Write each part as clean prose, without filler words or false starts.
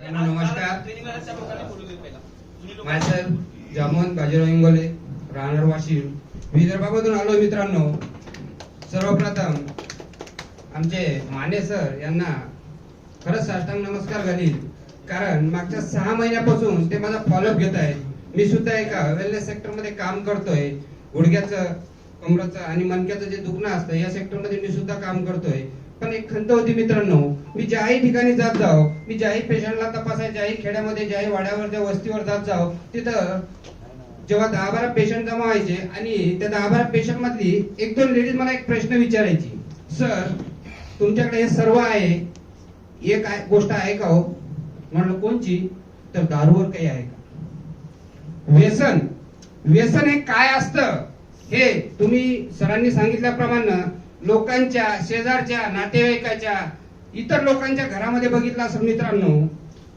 नमस्कार. माझं जामोहन बाजीराव इंगोले, राहणार वाशिम, विदर्भामधून आलो. मित्रांनो, सर्वप्रथम आमचे माने सर यांना खरंच साष्टांग नमस्कार घालील, कारण मागच्या 6 महिन्यापासून ते माझा फॉलोअप घेत आहेत. मी सुद्धा एका वेलनेस सेक्टर मध्ये काम करतोय. गुडघ्याचं, कमराचं आणि मणक्याचं जे दुखणं असतं या सेक्टर मध्ये मी सुद्धा काम करतोय. पण एक खंत होती मित्रांनो, मी ज्याही ठिकाणी जात जाऊ, मी ज्याही पेशंटला तपासाय, ज्याही खेड्यामध्ये, ज्याही वाड्यावर, ज्या वस्तीवर जात जाऊ, तिथं जेव्हा 10-12 पेशंट जमा व्हायचे आणि त्या 10-12 पेशंट मधली 1-2 लेडीज मला एक प्रश्न विचारायची, सर तुमच्याकडे हे सर्व आहे, एक गोष्ट आहे का हो? म्हणलं कोणची? तर दारूवर काही आहे का? व्यसन, व्यसन हे काय असतं हे तुम्ही सरांनी सांगितल्याप्रमाणे लोकांच्या, शेजारच्या, नातेवाईकाच्या, इतर लोकांच्या घरामध्ये बघितलं असेल मित्रांनो.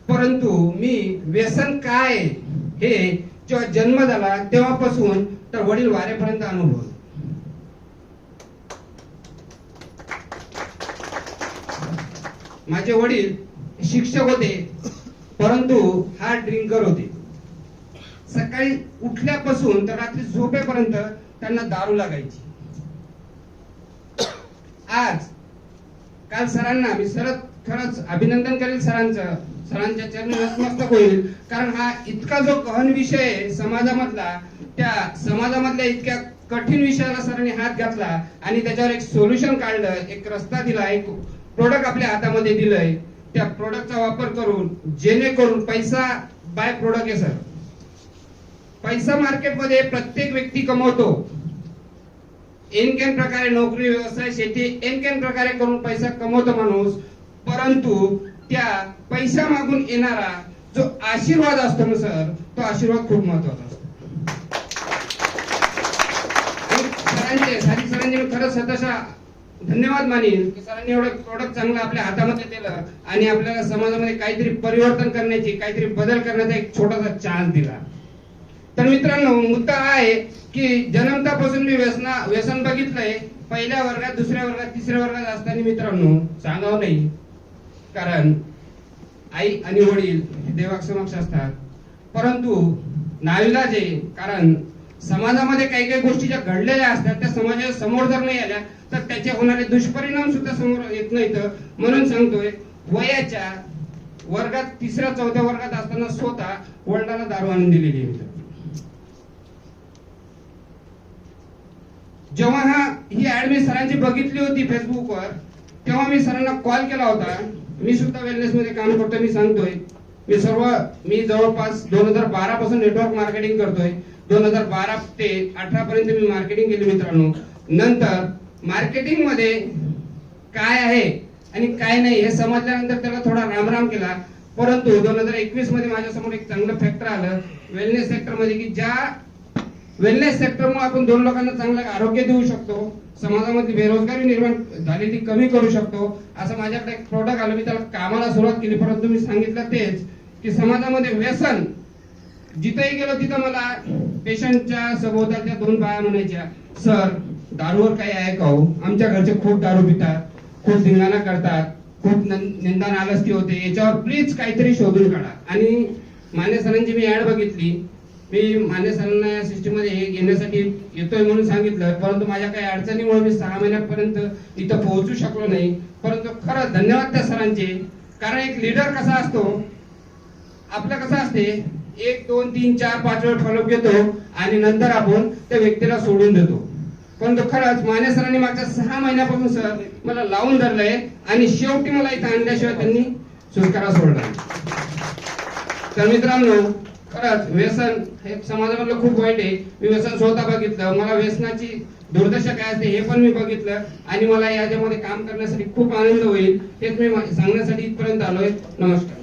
परंतु मी व्यसन काय हे जेव्हा जन्म झाला तेव्हापासून तर वडील वारेपर्यंत अनुभव. माझे वडील शिक्षक होते, परंतु हार्ड ड्रिंकर होते. सकाळी उठल्यापासून तर रात्री झोपेपर्यंत त्यांना दारू लागायची. आज काल सरांना मी खरंच अभिनंदन करेल सरांचं, सरांच्या चरणी नतमस्तक होईल, कारण हा इतका जो गहन विषय आहे समाजामधला, त्या समाजामधल्या इतक्या कठीण विषयाला सरांनी हात घातला आणि त्याच्यावर एक सोल्युशन काढलं, एक रस्ता दिला, एक प्रोडक्ट आपल्या हातामध्ये दिलंय. त्या प्रोडक्टचा वापर करून जेणेकरून पैसा बाय प्रोडक्ट आहे सर. पैसा मार्केटमध्ये प्रत्येक व्यक्ती कमवतो. एनकेन प्रकारे नोकरी, व्यवसाय, शेती एनकेन प्रकारे करून पैसा कमवतो माणूस, परंतु त्या पैसा मागून येणारा जो आशीर्वाद असतो ना सर, तो आशीर्वाद खूप महत्वाचा असतो. सरांचे मी खरंच स्वतःचा धन्यवाद मानेन की सरांनी एवढं प्रोडक्ट चांगलं आपल्या हातामध्ये दिलं आणि आपल्याला समाजामध्ये काहीतरी परिवर्तन करण्याची, काहीतरी बदल करण्याचा एक छोटासा चान्स दिला. तर मित्रांनो, मुद्दा हा आहे की जन्मतापासून मी व्यसन बघितलंय. पहिल्या वर्गात, दुसऱ्या वर्गात, तिसऱ्या वर्गात असताना मित्रांनो सांगावं नाही, कारण आई आणि वडील देवासमक्ष असतात, परंतु नाईलाज आहे, कारण समाजामध्ये काही काही गोष्टी ज्या घडलेल्या असतात त्या समाजाच्या समोर जर नाही आल्या तर त्याचे होणारे दुष्परिणाम सुद्धा समोर येत नाहीत. म्हणून सांगतोय, वयाच्या वर्गात 3ऱ्या-4थ्या वर्गात असताना स्वतः वडिलांना दारू आणून दिलेली आहे. जेव्हा ही ऍड मी सरांची बघितली होती फेसबुकवर, तेव्हा मी सरांना कॉल केला होता. मी सुद्धा वेलनेस मध्ये काम करतोय. मी सांगतोय, मी जवळपास 2012 पासून नेटवर्क मार्केटिंग करतोय. 2012 ते 18 पर्यंत मी मार्केटिंग केली मित्रांनो. नंतर मार्केटिंग मध्ये काय आहे आणि काय नाही हे समजल्यानंतर त्याला थोडा रामराम केला. परंतु 2021 मध्ये माझ्यासमोर एक चांगलं फॅक्टर आलं वेलनेस सेक्टर मध्ये, की ज्या वेलनेस सेक्टरमुळे आपण 2 लोकांना चांगलं आरोग्य देऊ शकतो, समाजामध्ये बेरोजगारी निर्माण झालेली कमी करू शकतो, असं माझ्याकडे एक प्रोडक्ट आलं. मी त्याला कामाला सुरुवात केली. परंतु मी सांगितलं तेच की समाजामध्ये व्यसन, जिथेही गेलो तिथं मला पेशंटच्या सभोवतालच्या 2 बाया म्हणायच्या, सर दारूवर काही आहे का हो? आमच्या घरचे खूप दारू पितात, खूप धिंगाणा करतात, खूप निंदा नालस्ती होते, याच्यावर प्लीज काहीतरी शोधून काढा. आणि माने सरांची मी ऍड बघितली. मी माने सरांना या सिस्टीम मध्ये हे घेण्यासाठी येतोय म्हणून सांगितलं, परंतु माझ्या काही अडचणीमुळे मी 6 महिन्यापर्यंत इथं पोहोचू शकलो नाही. परंतु खरंच धन्यवाद त्या सरांचे, कारण एक लीडर कसा असतो, आपलं कसं असते, 1, 2, 3, 4, 5 वेळ फॉलोअप घेतो आणि नंतर आपण त्या व्यक्तीला सोडून देतो. परंतु खरंच माने सरांनी मागच्या 6 महिन्यापासून सर मला लावून धरलंय आणि शेवटी मला इथं आणल्याशिवाय त्यांनी स्वीकारा सोडला. तर मित्रांनो, खरंच व्यसन हे समाजामधलं खूप वाईट आहे. मी व्यसन स्वतः बघितलं, मला व्यसनाची दुर्दशा काय असते हे पण मी बघितलं आणि मला याच्यामध्ये काम करण्यासाठी खूप आनंद होईल, हेच मी सांगण्यासाठी इथपर्यंत आलोय. नमस्कार.